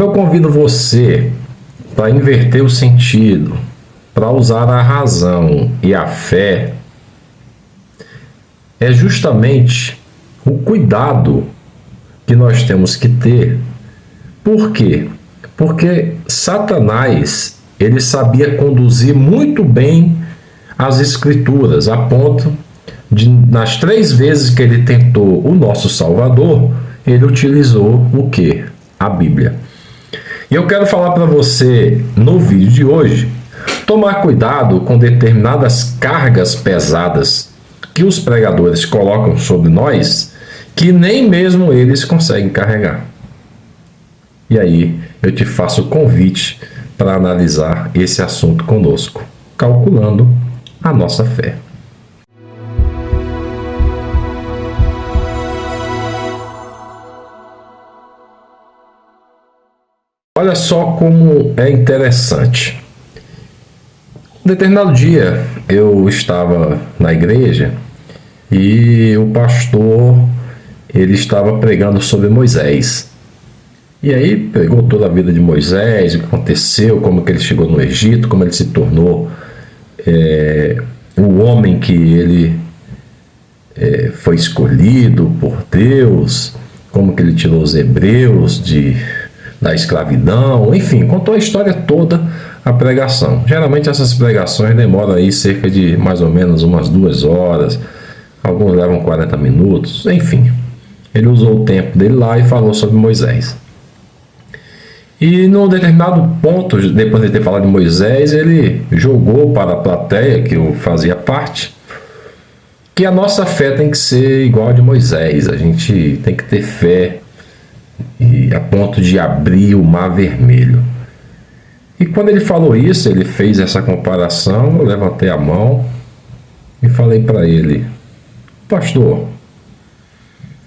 Quando eu convido você para inverter o sentido, para usar a razão e a fé, é justamente o cuidado que nós temos que ter. Por quê? Porque Satanás, ele sabia conduzir muito bem as Escrituras, a ponto de, nas 3 vezes que ele tentou o nosso Salvador, ele utilizou o quê? A Bíblia. E eu quero falar para você, no vídeo de hoje, tomar cuidado com determinadas cargas pesadas que os pregadores colocam sobre nós, que nem mesmo eles conseguem carregar. E aí eu te faço o convite para analisar esse assunto conosco, calculando a nossa fé. Olha só como é interessante. Um determinado dia eu estava na igreja e o pastor, ele estava pregando sobre Moisés. E aí pegou toda a vida de Moisés, o que aconteceu, como que ele chegou no Egito, como ele se tornou o homem que ele foi escolhido por Deus, como que ele tirou os hebreus da escravidão, enfim, contou a história toda, a pregação. Geralmente essas pregações demoram aí cerca de mais ou menos umas 2 horas, alguns levam 40 minutos, enfim. Ele usou o tempo dele lá e falou sobre Moisés. E num determinado ponto, depois de ter falado de Moisés, ele jogou para a plateia, que eu fazia parte, que a nossa fé tem que ser igual a de Moisés. A gente tem que ter fé a ponto de abrir o Mar Vermelho. E quando ele falou isso, ele fez essa comparação, eu levantei a mão e falei para ele: pastor,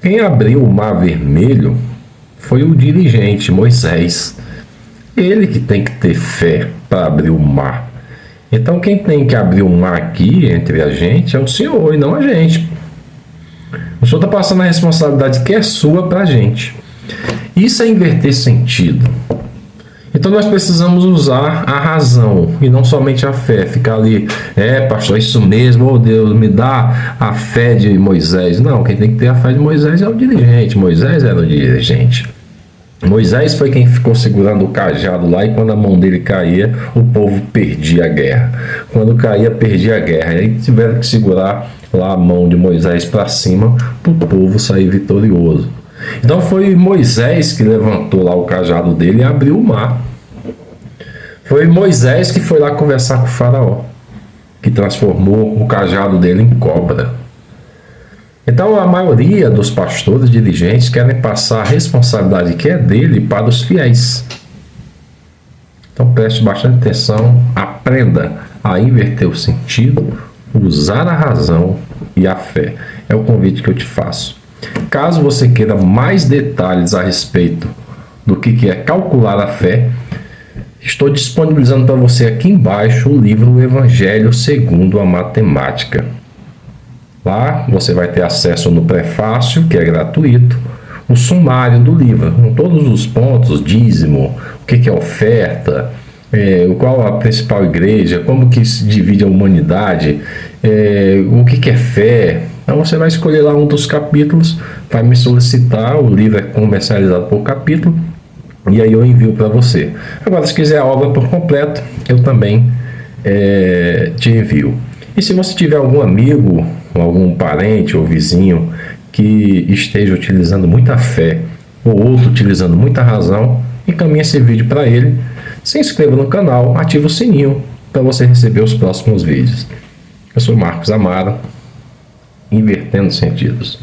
quem abriu o Mar Vermelho foi o dirigente, Moisés. Ele que tem que ter fé para abrir o mar. Então quem tem que abrir o mar aqui entre a gente é o Senhor e não a gente. O Senhor está passando a responsabilidade que é sua para a gente. Isso é inverter sentido. Então nós precisamos usar a razão e não somente a fé. Ficar ali, pastor, é isso mesmo, oh Deus, me dá a fé de Moisés. Não, quem tem que ter a fé de Moisés é o dirigente. Moisés era o dirigente. Moisés foi quem ficou segurando o cajado lá, e quando a mão dele caía, o povo perdia a guerra. Quando caía, perdia a guerra. E aí tiveram que segurar lá a mão de Moisés para cima para o povo sair vitorioso. Então foi Moisés que levantou lá o cajado dele e abriu o mar. Foi Moisés que foi lá conversar com o faraó, que transformou o cajado dele em cobra. Então a maioria dos pastores dirigentes querem passar a responsabilidade que é dele para os fiéis. Então preste bastante atenção, aprenda a inverter o sentido, usar a razão e a fé. É o convite que eu te faço. Caso você queira mais detalhes a respeito do que é calcular a fé, estou disponibilizando para você aqui embaixo o livro O Evangelho segundo a Matemática. Lá você vai ter acesso no prefácio, que é gratuito, o sumário do livro, com todos os pontos, dízimo, o que é oferta, qual a principal igreja, como que se divide a humanidade, o que é fé. Então você vai escolher lá um dos capítulos, vai me solicitar, o livro é comercializado por capítulo, e aí eu envio para você. Agora, se quiser a obra por completo, eu também te envio. E se você tiver algum amigo, algum parente ou vizinho que esteja utilizando muita fé, ou outro utilizando muita razão, encaminhe esse vídeo para ele, se inscreva no canal, ative o sininho para você receber os próximos vídeos. Eu sou Marcos Amaro, invertendo sentidos.